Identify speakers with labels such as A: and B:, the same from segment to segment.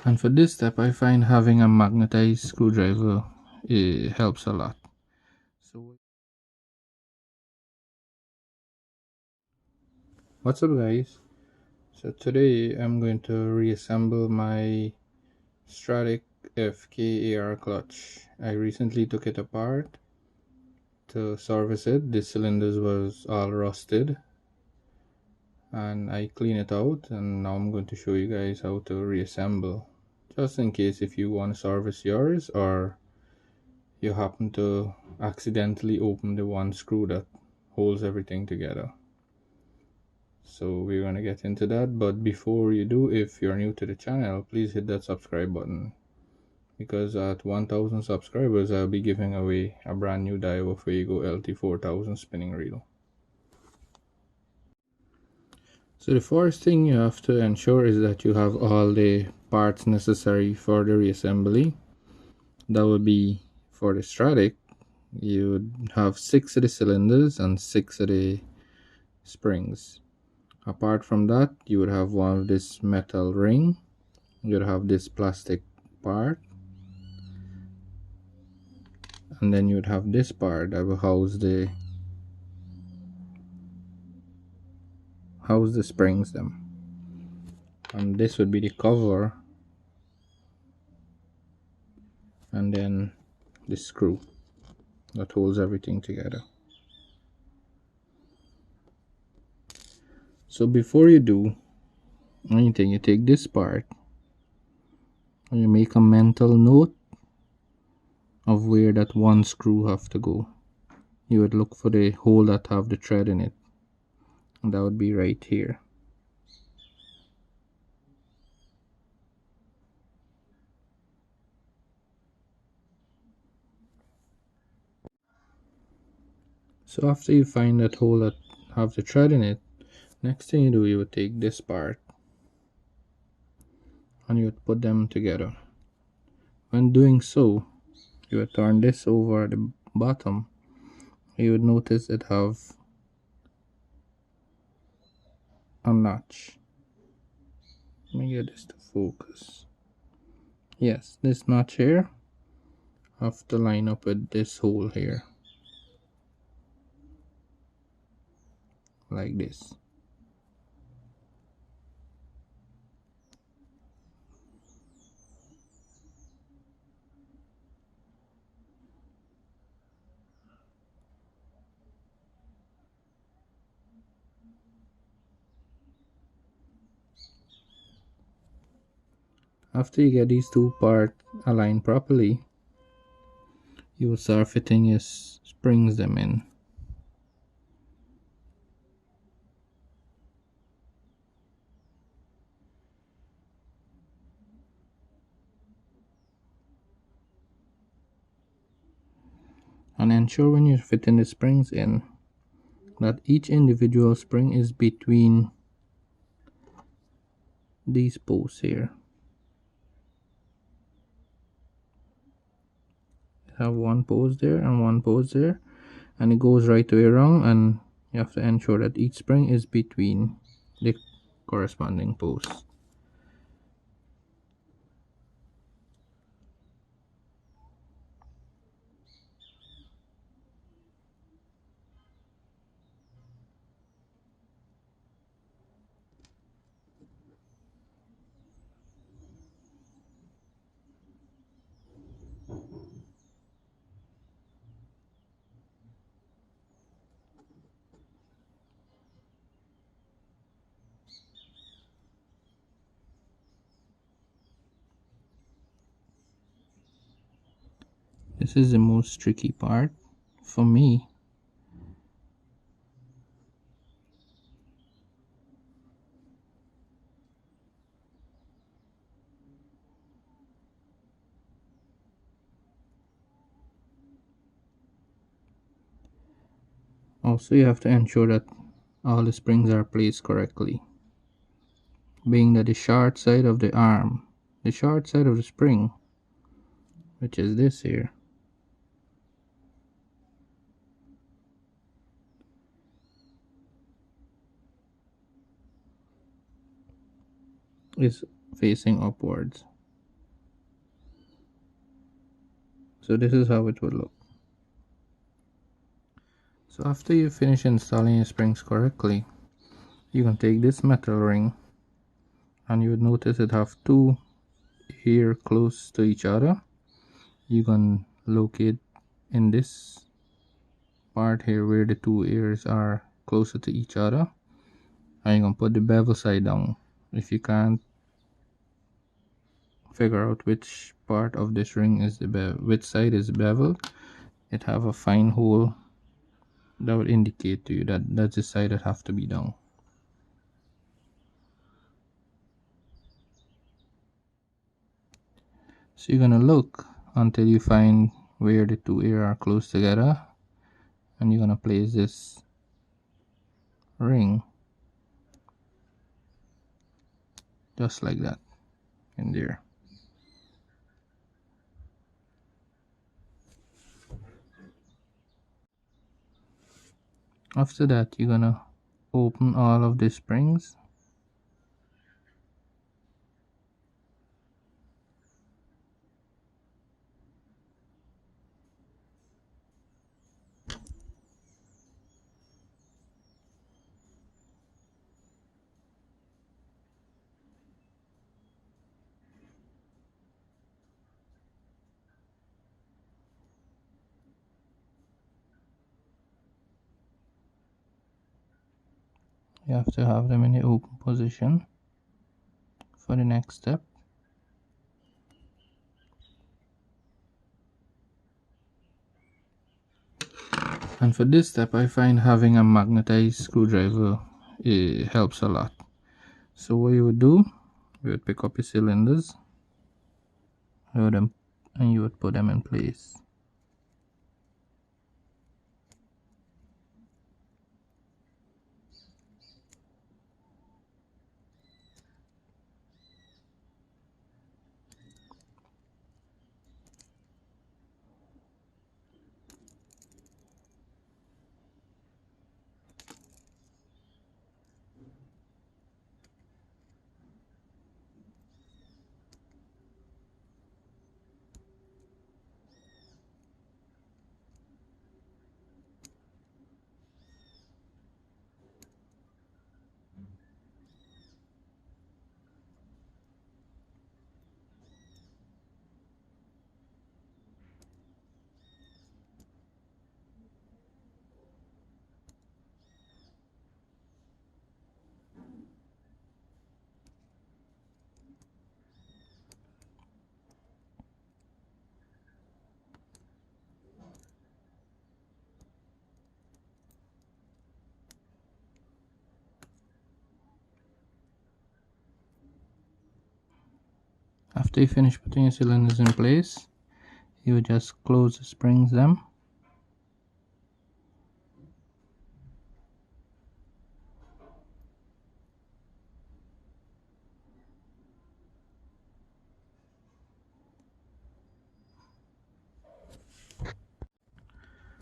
A: And for this step, I find having a magnetized screwdriver helps a lot. So what's up, guys? So today I'm going to reassemble my Stradic FKAR clutch. I recently took it apart to service it. The cylinders was all rusted and I clean it out, and now I'm going to show you guys how to reassemble, just in case if you want to service yours or you happen to accidentally open the one screw that holds everything together. So we're going to get into that, but before you do, if you're new to the channel, please hit that subscribe button, because at 1000 subscribers I'll be giving away a brand new Daiwa Fuego LT4000 spinning reel. So the first thing you have to ensure is that you have all the parts necessary for the reassembly. That would be for the Stradic, you would have 6 of the cylinders and 6 of the springs. Apart from that, you would have one of this metal ring, you would have this plastic part, and then you would have this part that will house the springs them, and this would be the cover, and then the screw that holds everything together. So before you do anything, you take this part and you make a mental note of where that one screw have to go. You would look for the hole that have the thread in it, and that would be right here. So after you find that hole that have the thread in it, next thing you do, you would take this part and you would put them together. When doing so, you would turn this over the bottom. You would notice it have a notch. Let me get this to focus. Yes, this notch here have to line up with this hole here, like this. After you get these two parts aligned properly, you will start fitting your springs them in. And ensure when you're fitting the springs in that each individual spring is between these posts here. You have one post there and one post there, and it goes right way around, and you have to ensure that each spring is between the corresponding posts. This is the most tricky part for me. Also, you have to ensure that all the springs are placed correctly, being that the short side of the arm, the short side of the spring, which is this here, is facing upwards. So this is how it would look. So after you finish installing your springs correctly, you can take this metal ring, and you would notice it have two here close to each other. You can locate in this part here where the two ears are closer to each other, and you can put the bevel side down. If you can't figure out which part of this ring is which side is beveled, it have a fine hole that will indicate to you that that's the side that have to be down. So you're gonna look until you find where the two ears are close together, and you're gonna place this ring just like that in there. After that, you're gonna open all of the springs. You have to have them in the open position for the next step. And for this step, I find having a magnetized screwdriver helps a lot. So what you would do, you would pick up your cylinders, and you would put them in place. After you finish putting your cylinders in place, you would just close the springs them.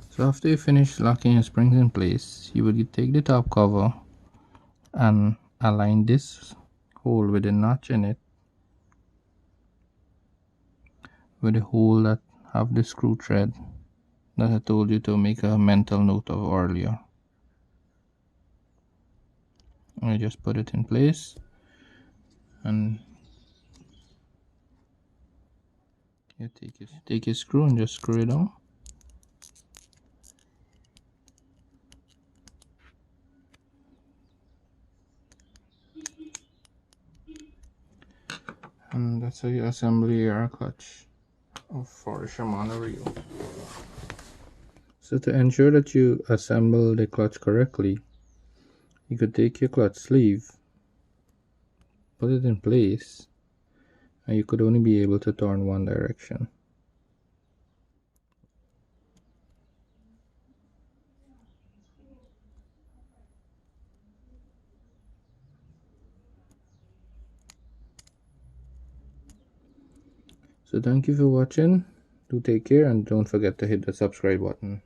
A: So after you finish locking your springs in place, you would take the top cover and align this hole with a notch in it with a hole that have the screw thread that I told you to make a mental note of earlier. I just put it in place, and you take your screw and just screw it on. And that's how you assemble your clutch for a Shimano reel. So to ensure that you assemble the clutch correctly, you could take your clutch sleeve, put it in place, and you could only be able to turn one direction. So thank you for watching. Do take care, and don't forget to hit the subscribe button.